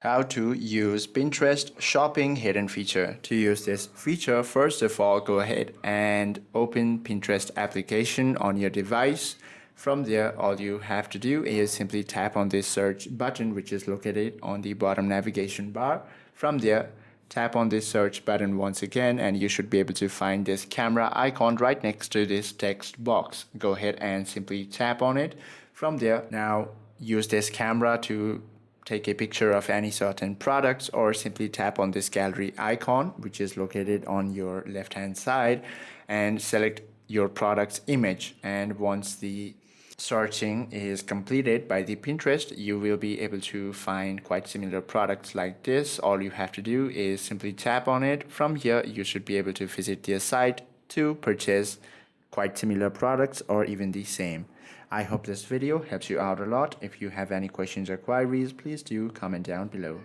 How to use Pinterest shopping hidden feature. To use this feature, first of all, go ahead and open Pinterest application on your device. From there, all you have to do is simply tap on this search button, which is located on the bottom navigation bar. From there, tap on this search button once again, and you should be able to find this camera icon right next to this text box. Go ahead and simply tap on it. From there, now use this camera to take a picture of any certain products, or simply tap on this gallery icon, which is located on your left hand side, and select your product's image. And once the searching is completed by the Pinterest, you will be able to find quite similar products like this. All you have to do is simply tap on it. From here, you should be able to visit their site to purchase quite similar products or even the same. I hope this video helps you out a lot. If you have any questions or queries, please do comment down below.